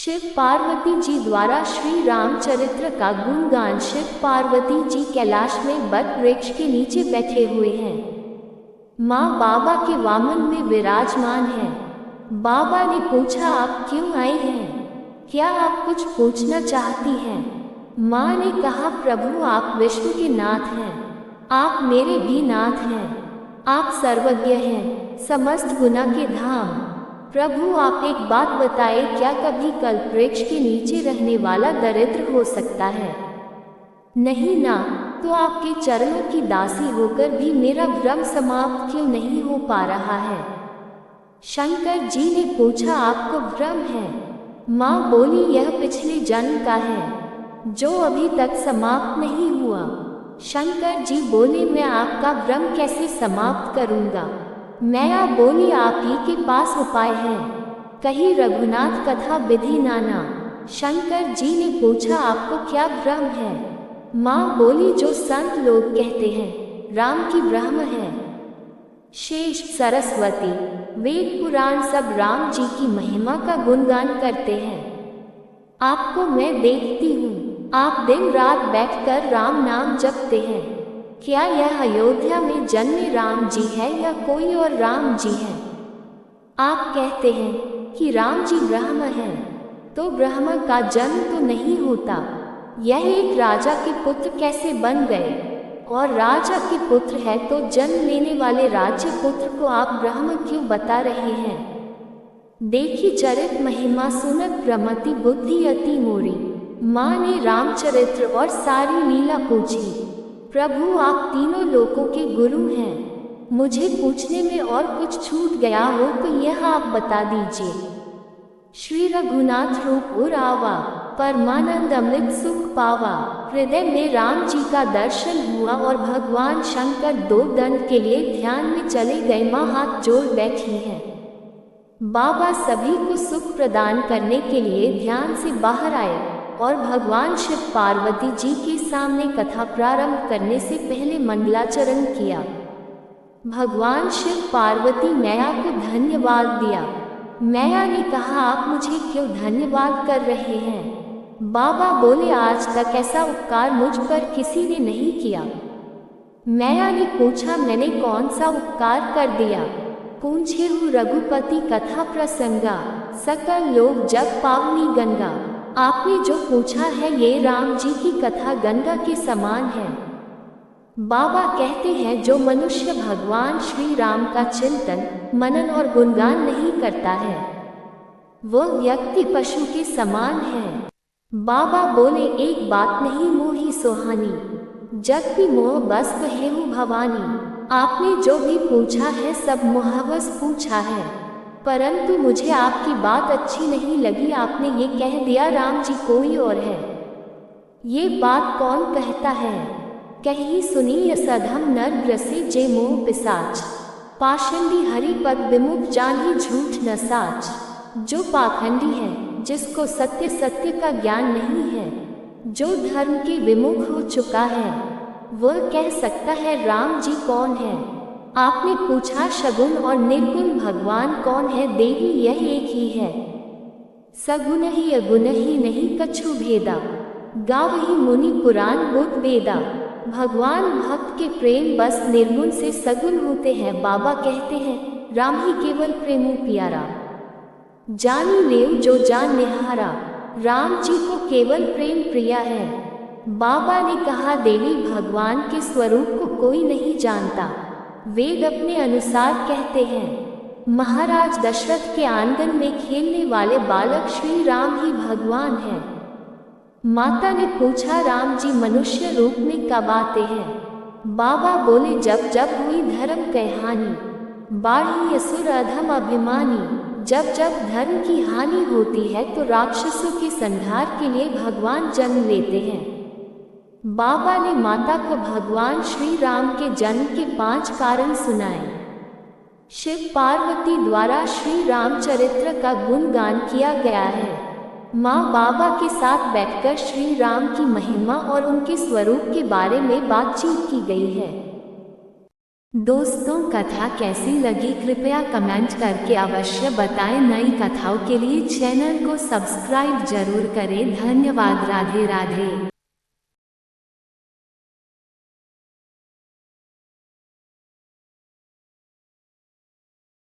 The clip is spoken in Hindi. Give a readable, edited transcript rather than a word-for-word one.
शिव पार्वती जी द्वारा श्री रामचरित्र का गुणगान। शिव पार्वती जी कैलाश में बट वृक्ष के नीचे बैठे हुए हैं। माँ बाबा के वामन में विराजमान है। बाबा ने पूछा, आप क्यों आए हैं? क्या आप कुछ पूछना चाहती हैं? माँ ने कहा, प्रभु आप विश्व के नाथ हैं, आप मेरे भी नाथ हैं, आप सर्वज्ञ हैं, समस्त गुना के धाम। प्रभु आप एक बात बताए, क्या कभी कल्प वृक्ष के नीचे रहने वाला दरिद्र हो सकता है? नहीं ना, तो आपके चरणों की दासी होकर भी मेरा भ्रम समाप्त क्यों नहीं हो पा रहा है? शंकर जी ने पूछा, आपको भ्रम है? माँ बोली, यह पिछले जन्म का है जो अभी तक समाप्त नहीं हुआ। शंकर जी बोले, मैं आपका भ्रम कैसे समाप्त करूँगा? मैया बोली, आप ही के पास उपाय है, कही रघुनाथ कथा विधि नाना। शंकर जी ने पूछा, आपको क्या भ्रम है? माँ बोली, जो संत लोग कहते हैं राम की ब्रह्म है। शेष, सरस्वती, वेद पुराण सब राम जी की महिमा का गुणगान करते हैं। आपको मैं देखती हूँ, आप दिन रात बैठकर राम नाम जपते हैं। क्या यह अयोध्या में जन्मे राम जी है या कोई और राम जी है? आप कहते हैं कि राम जी ब्रह्म हैं, तो ब्रह्म का जन्म तो नहीं होता। यह एक राजा के पुत्र कैसे बन गए? और राजा के पुत्र है तो जन्म लेने वाले राज्य पुत्र को आप ब्रह्म क्यों बता रहे हैं? देखी चरित महिमा सुनत प्रमति बुद्धि अति मोरी। माँ ने रामचरित्र और सारी लीला पूछी। प्रभु आप तीनों लोकों के गुरु हैं, मुझे पूछने में और कुछ छूट गया हो तो यह आप बता दीजिए। श्री रघुनाथ रूप उर आवा, परमानंद अमृत सुख पावा। हृदय में राम जी का दर्शन हुआ और भगवान शंकर दो दंड के लिए ध्यान में चले गए। माँ हाथ जोड़ बैठी है। बाबा सभी को सुख प्रदान करने के लिए ध्यान से बाहर आए और भगवान शिव पार्वती जी के सामने कथा प्रारंभ करने से पहले मंगलाचरण किया। भगवान शिव पार्वती मैया को धन्यवाद दिया। मैया ने कहा, आप मुझे क्यों धन्यवाद कर रहे हैं? बाबा बोले, आज तक ऐसा उपकार मुझ पर किसी ने नहीं किया। मैया ने पूछा, मैंने कौन सा उपकार कर दिया? पूछे हूँ रघुपति कथा प्रसंगा, सकल लोग जब पावनी गंगा। आपने जो पूछा है ये राम जी की कथा गंगा के समान है। बाबा कहते हैं, जो मनुष्य भगवान श्री राम का चिंतन मनन और गुणगान नहीं करता है वह व्यक्ति पशु के समान है। बाबा बोले, एक बात नहीं मोही सुहानी, जग भी मोह बस कहेहु भवानी। आपने जो भी पूछा है सब मोहवश पूछा है, परंतु मुझे आपकी बात अच्छी नहीं लगी। आपने ये कह दिया राम जी कोई और है। ये बात कौन कहता है? कही सुनी सधम नर ग्रसे जे मोह पिसाच, पाषंडी हरिपद विमुख जानी झूठ न साच। जो पाखंडी है, जिसको सत्य सत्य का ज्ञान नहीं है, जो धर्म के विमुख हो चुका है, वह कह सकता है राम जी कौन है। आपने पूछा सगुण और निर्गुण भगवान कौन है? देवी यह एक ही है, सगुण ही अगुण ही नहीं कछु भेदा। गावही मुनि पुराण बुद्ध वेदा। भगवान भक्त के प्रेम बस निर्गुण से सगुण होते हैं। बाबा कहते हैं, राम ही केवल प्रेमो प्यारा, जानी लेव जो जान निहारा। राम जी को केवल प्रेम प्रिया है। बाबा ने कहा, देवी भगवान के स्वरूप को कोई नहीं जानता। वेद अपने अनुसार कहते हैं, महाराज दशरथ के आंगन में खेलने वाले बालक श्री राम ही भगवान हैं। माता ने पूछा, राम जी मनुष्य रूप में कब आते हैं? बाबा बोले, जब जब हुई धर्म कहानी, बाढ़ी असुर अधम अभिमानी। जब जब धर्म की हानि होती है तो राक्षसों के संहार के लिए भगवान जन्म लेते हैं। बाबा ने माता को भगवान श्री राम के जन्म के 5 कारण सुनाए। शिव पार्वती द्वारा श्री रामचरित्र का गुणगान किया गया है। माँ बाबा के साथ बैठकर श्री राम की महिमा और उनके स्वरूप के बारे में बातचीत की गई है। दोस्तों, कथा कैसी लगी कृपया कमेंट करके अवश्य बताएं। नई कथाओं के लिए चैनल को सब्सक्राइब जरूर करें। धन्यवाद। राधे राधे।